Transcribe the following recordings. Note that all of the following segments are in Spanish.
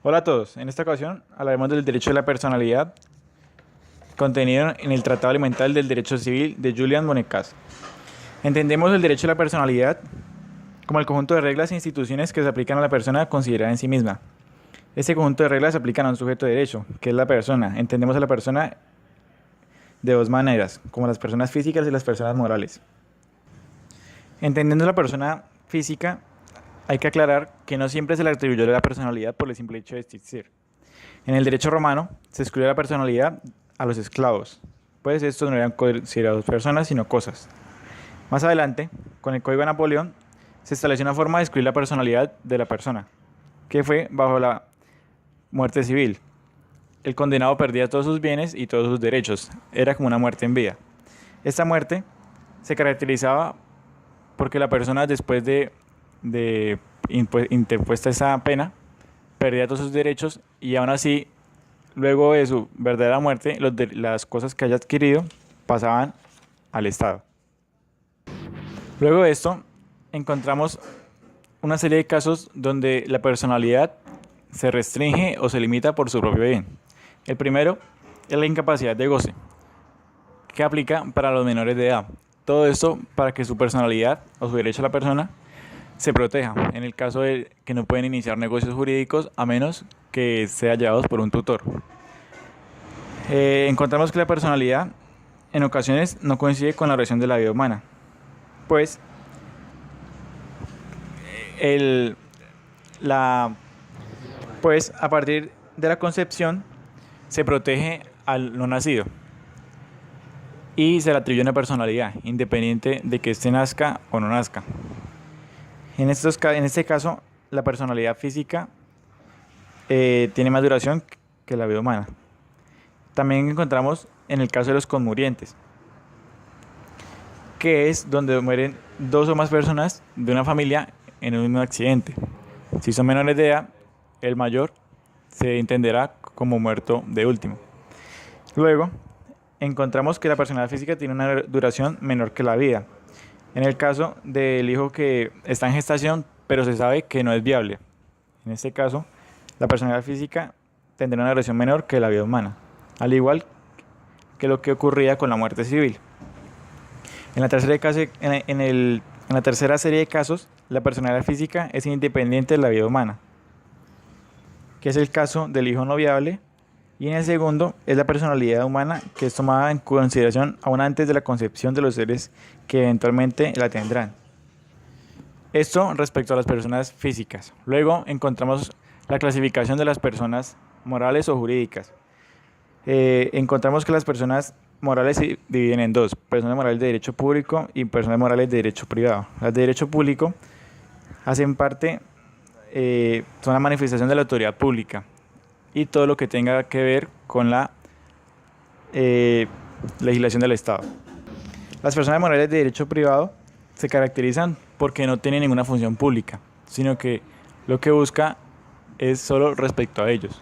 Hola a todos, en esta ocasión hablaremos del derecho de la personalidad contenido en el Tratado Elemental del Derecho Civil de Julian Bonecas. Entendemos el derecho de la personalidad como el conjunto de reglas e instituciones que se aplican a la persona considerada en sí misma. Este conjunto de reglas se aplican a un sujeto de derecho, que es la persona. Entendemos a la persona de dos maneras, como las personas físicas y las personas morales. Entendiendo la persona física, hay que aclarar que no siempre se le atribuyó la personalidad por el simple hecho de existir. En el derecho romano se excluye la personalidad a los esclavos, pues estos no eran considerados personas sino cosas. Más adelante, con el Código de Napoleón, se estableció una forma de excluir la personalidad de la persona, que fue bajo la muerte civil. El condenado perdía todos sus bienes y todos sus derechos, era como una muerte en vida. Esta muerte se caracterizaba porque la persona después de interpuesta esa pena perdía todos sus derechos y aún así, luego de su verdadera muerte, las cosas que haya adquirido pasaban al Estado. Luego de esto, encontramos una serie de casos donde la personalidad se restringe o se limita por su propio bien. El primero es la incapacidad de goce, que aplica para los menores de edad. Todo esto para que su personalidad o su derecho a la persona se proteja en el caso de que no pueden iniciar negocios jurídicos a menos que sean llevados por un tutor. Encontramos que la personalidad en ocasiones no coincide con la duración de la vida humana, pues el, la, pues a partir de la concepción se protege al no nacido y se le atribuye una personalidad independiente de que éste nazca o no nazca. En este caso, la personalidad física tiene más duración que la vida humana. También encontramos en el caso de los conmurientes, que es donde mueren dos o más personas de una familia en un mismo accidente. Si son menores de edad, el mayor se entenderá como muerto de último. Luego, encontramos que la personalidad física tiene una duración menor que la vida. En el caso del hijo que está en gestación, pero se sabe que no es viable. En este caso, la personalidad física tendrá una duración menor que la vida humana, al igual que lo que ocurría con la muerte civil. En la tercera serie de casos, la personalidad física es independiente de la vida humana, que es el caso del hijo no viable, y en el segundo es la personalidad humana que es tomada en consideración aún antes de la concepción de los seres que eventualmente la tendrán. Esto respecto a las personas físicas. Luego encontramos la clasificación de las personas morales o jurídicas. Encontramos que las personas morales se dividen en dos: personas morales de derecho público y personas morales de derecho privado. Las de derecho público hacen parte, son la manifestación de la autoridad pública y todo lo que tenga que ver con la legislación del Estado. Las personas morales de derecho privado se caracterizan porque no tienen ninguna función pública, sino que lo que busca es solo respecto a ellos.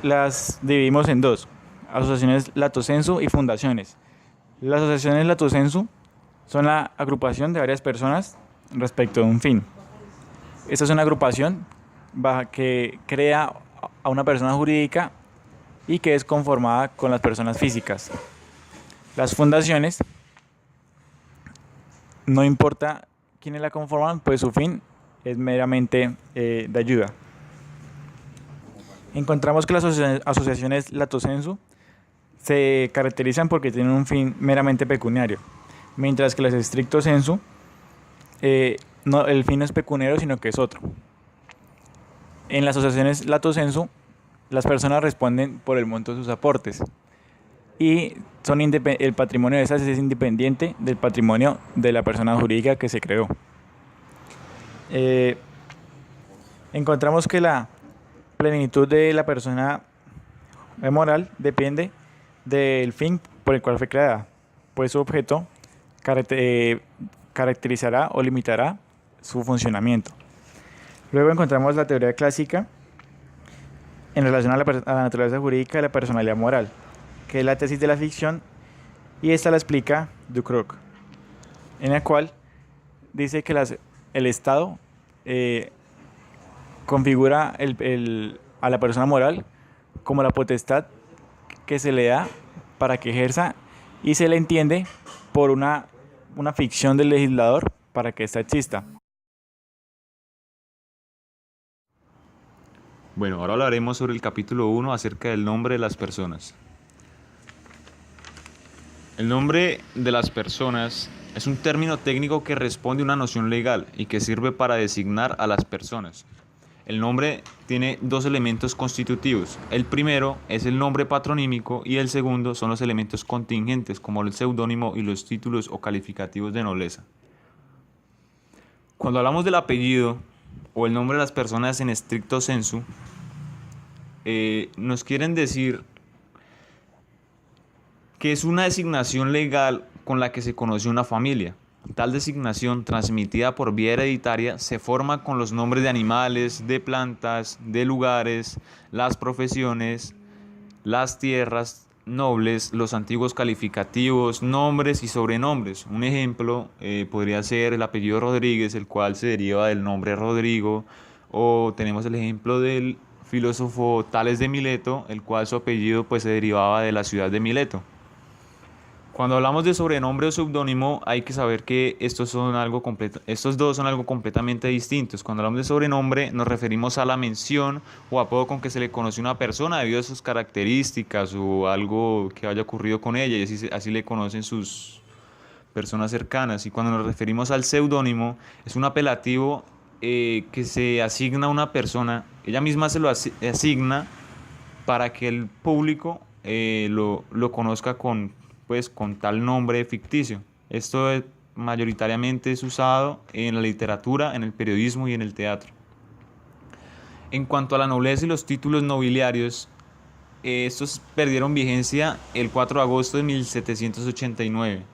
Las dividimos en dos: asociaciones lato sensu y fundaciones. Las asociaciones lato sensu son la agrupación de varias personas respecto de un fin. Esta es una agrupación que crea a una persona jurídica y que es conformada con las personas físicas. Las fundaciones, no importa quiénes la conforman, pues su fin es meramente de ayuda. Encontramos que las asociaciones lato sensu se caracterizan porque tienen un fin meramente pecuniario, mientras que las stricto sensu, no, el fin no es pecuniario sino que es otro. En las asociaciones lato sensu, las personas responden por el monto de sus aportes y el patrimonio de esas es independiente del patrimonio de la persona jurídica que se creó. Encontramos que la plenitud de la persona moral depende del fin por el cual fue creada, pues su objeto caracterizará o limitará su funcionamiento. Luego encontramos la teoría clásica en relación a la naturaleza jurídica de la personalidad moral, que es la tesis de la ficción, y esta la explica Ducrot, en la cual dice que el Estado configura a la persona moral como la potestad que se le da para que ejerza y se le entiende por una ficción del legislador para que ésta exista. Bueno, ahora hablaremos sobre el capítulo 1 acerca del nombre de las personas. El nombre de las personas es un término técnico que responde a una noción legal y que sirve para designar a las personas. El nombre tiene dos elementos constitutivos. El primero es el nombre patronímico y el segundo son los elementos contingentes como el seudónimo y los títulos o calificativos de nobleza. Cuando hablamos del apellido o el nombre de las personas en estricto sensu, nos quieren decir que es una designación legal con la que se conoce una familia. Tal designación, transmitida por vía hereditaria, se forma con los nombres de animales, de plantas, de lugares, las profesiones, las tierras nobles, los antiguos calificativos, nombres y sobrenombres. Un ejemplo podría ser el apellido Rodríguez, el cual se deriva del nombre Rodrigo, o tenemos el ejemplo del filósofo Tales de Mileto, el cual su apellido pues se derivaba de la ciudad de Mileto. Cuando hablamos de sobrenombre o seudónimo, hay que saber que estos dos son algo completamente distintos. Cuando hablamos de sobrenombre, nos referimos a la mención o apodo con que se le conoce a una persona debido a sus características o algo que haya ocurrido con ella, y así le conocen sus personas cercanas. Y cuando nos referimos al seudónimo, es un apelativo que se asigna a una persona, ella misma se lo asigna para que el público lo conozca con tal nombre ficticio. Esto mayoritariamente es usado en la literatura, en el periodismo y en el teatro. En cuanto a la nobleza y los títulos nobiliarios, estos perdieron vigencia el 4 de agosto de 1789.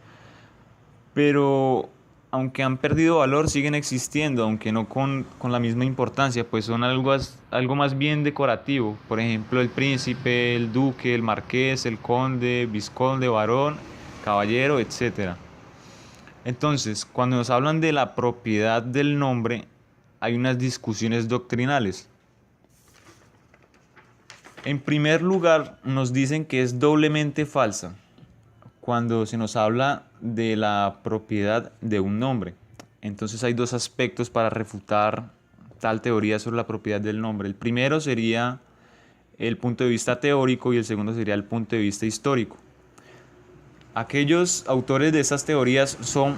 Pero aunque han perdido valor, siguen existiendo, aunque no con la misma importancia, pues son algo más bien decorativo. Por ejemplo, el príncipe, el duque, el marqués, el conde, vizconde, barón, caballero, etc. Entonces, cuando nos hablan de la propiedad del nombre, hay unas discusiones doctrinales. En primer lugar, nos dicen que es doblemente falsa cuando se nos habla de la propiedad de un nombre. Entonces hay dos aspectos para refutar tal teoría sobre la propiedad del nombre. El primero sería el punto de vista teórico y el segundo sería el punto de vista histórico. Aquellos autores de esas teorías son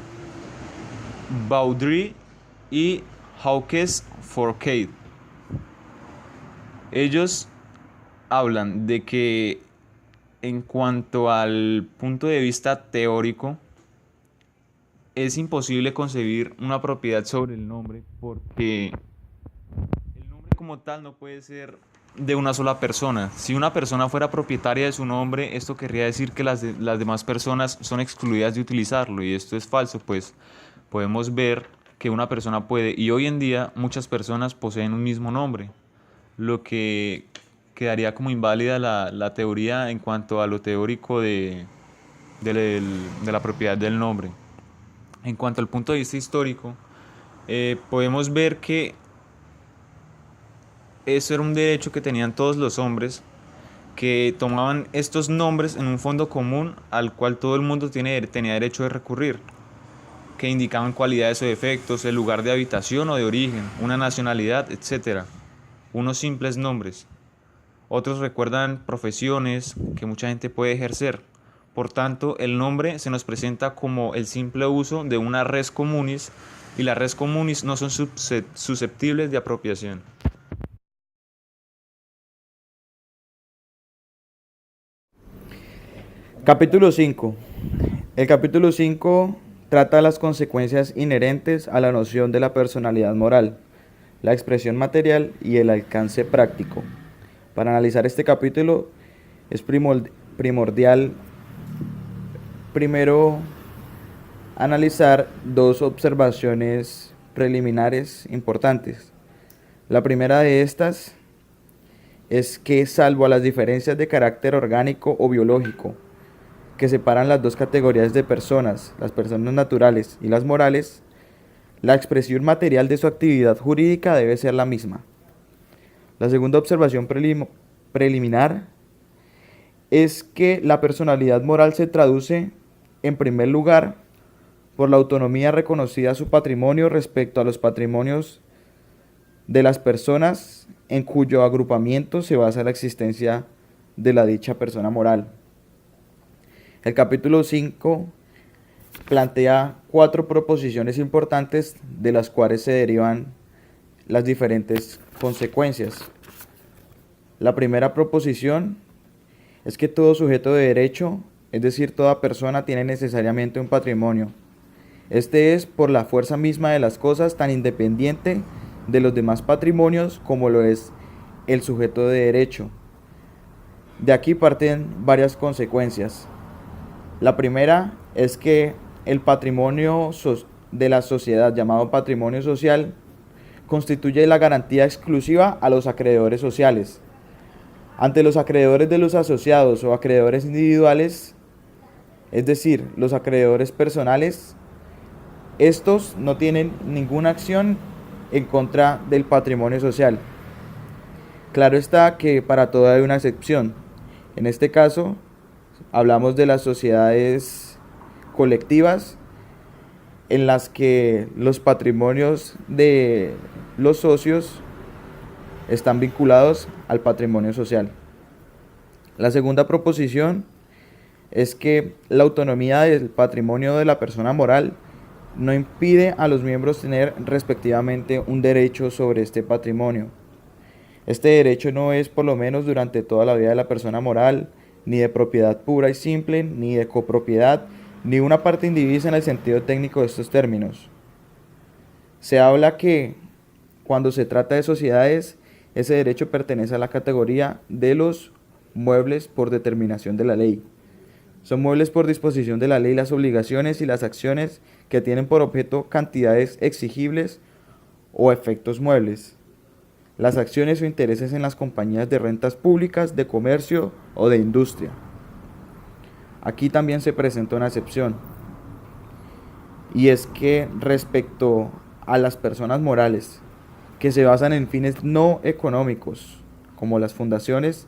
Baudry y Hawkes Fourcade. Ellos hablan de que en cuanto al punto de vista teórico, es imposible concebir una propiedad sobre el nombre porque el nombre como tal no puede ser de una sola persona. Si una persona fuera propietaria de su nombre, esto querría decir que las demás personas son excluidas de utilizarlo, y esto es falso, pues podemos ver que una persona puede, y hoy en día muchas personas poseen un mismo nombre, lo que quedaría como inválida la teoría en cuanto a lo teórico de la propiedad del nombre. En cuanto al punto de vista histórico, podemos ver que eso era un derecho que tenían todos los hombres, que tomaban estos nombres en un fondo común al cual todo el mundo tenía derecho de recurrir, que indicaban cualidades o defectos, el lugar de habitación o de origen, una nacionalidad, etc. Unos simples nombres. Otros recuerdan profesiones que mucha gente puede ejercer. Por tanto, el nombre se nos presenta como el simple uso de una res communis, y las res communis no son susceptibles de apropiación. Capítulo 5. El capítulo 5 trata las consecuencias inherentes a la noción de la personalidad moral, la expresión material y el alcance práctico. Para analizar este capítulo es primordial primero analizar dos observaciones preliminares importantes. La primera de estas es que, salvo a las diferencias de carácter orgánico o biológico que separan las dos categorías de personas, las personas naturales y las morales, la expresión material de su actividad jurídica debe ser la misma. La segunda observación preliminar es que la personalidad moral se traduce, en primer lugar, por la autonomía reconocida a su patrimonio respecto a los patrimonios de las personas en cuyo agrupamiento se basa la existencia de la dicha persona moral. El capítulo 5 plantea 4 proposiciones importantes de las cuales se derivan las diferentes consecuencias. La primera proposición es que todo sujeto de derecho, es decir, toda persona, tiene necesariamente un patrimonio. Este es, por la fuerza misma de las cosas, tan independiente de los demás patrimonios como lo es el sujeto de derecho. De aquí parten varias consecuencias. La primera es que el patrimonio de la sociedad, llamado patrimonio social, constituye la garantía exclusiva a los acreedores sociales. Ante los acreedores de los asociados o acreedores individuales, es decir, los acreedores personales, estos no tienen ninguna acción en contra del patrimonio social. Claro está que para todo hay una excepción. En este caso, hablamos de las sociedades colectivas en las que los patrimonios de los socios están vinculados al patrimonio social. La segunda proposición es que la autonomía del patrimonio de la persona moral no impide a los miembros tener respectivamente un derecho sobre este patrimonio. Este derecho no es, por lo menos durante toda la vida de la persona moral, ni de propiedad pura y simple, ni de copropiedad, ni una parte indivisa en el sentido técnico de estos términos. Se habla que cuando se trata de sociedades, ese derecho pertenece a la categoría de los muebles por determinación de la ley. Son muebles por disposición de la ley las obligaciones y las acciones que tienen por objeto cantidades exigibles o efectos muebles. Las acciones o intereses en las compañías de rentas públicas, de comercio o de industria. Aquí también se presenta una excepción, y es que respecto a las personas morales que se basan en fines no económicos, como las fundaciones,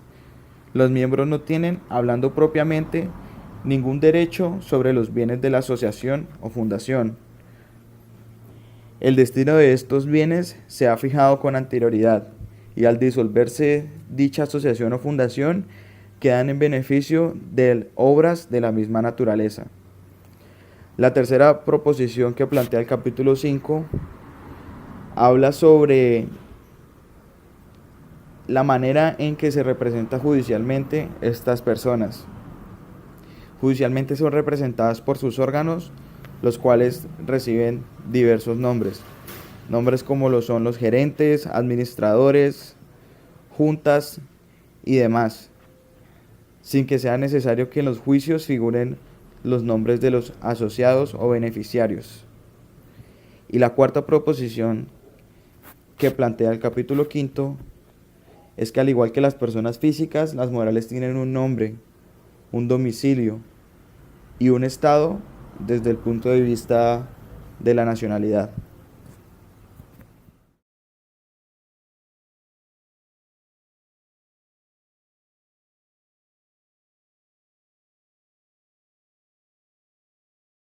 los miembros no tienen, hablando propiamente, ningún derecho sobre los bienes de la asociación o fundación. El destino de estos bienes se ha fijado con anterioridad, y al disolverse dicha asociación o fundación, quedan en beneficio de obras de la misma naturaleza. La tercera proposición que plantea el capítulo 5 habla sobre la manera en que se representa judicialmente estas personas. Judicialmente son representadas por sus órganos, los cuales reciben diversos nombres. Nombres como lo son los gerentes, administradores, juntas y demás, sin que sea necesario que en los juicios figuren los nombres de los asociados o beneficiarios. Y la cuarta proposición que plantea el capítulo 5 es que, al igual que las personas físicas, las morales tienen un nombre, un domicilio y un estado desde el punto de vista de la nacionalidad.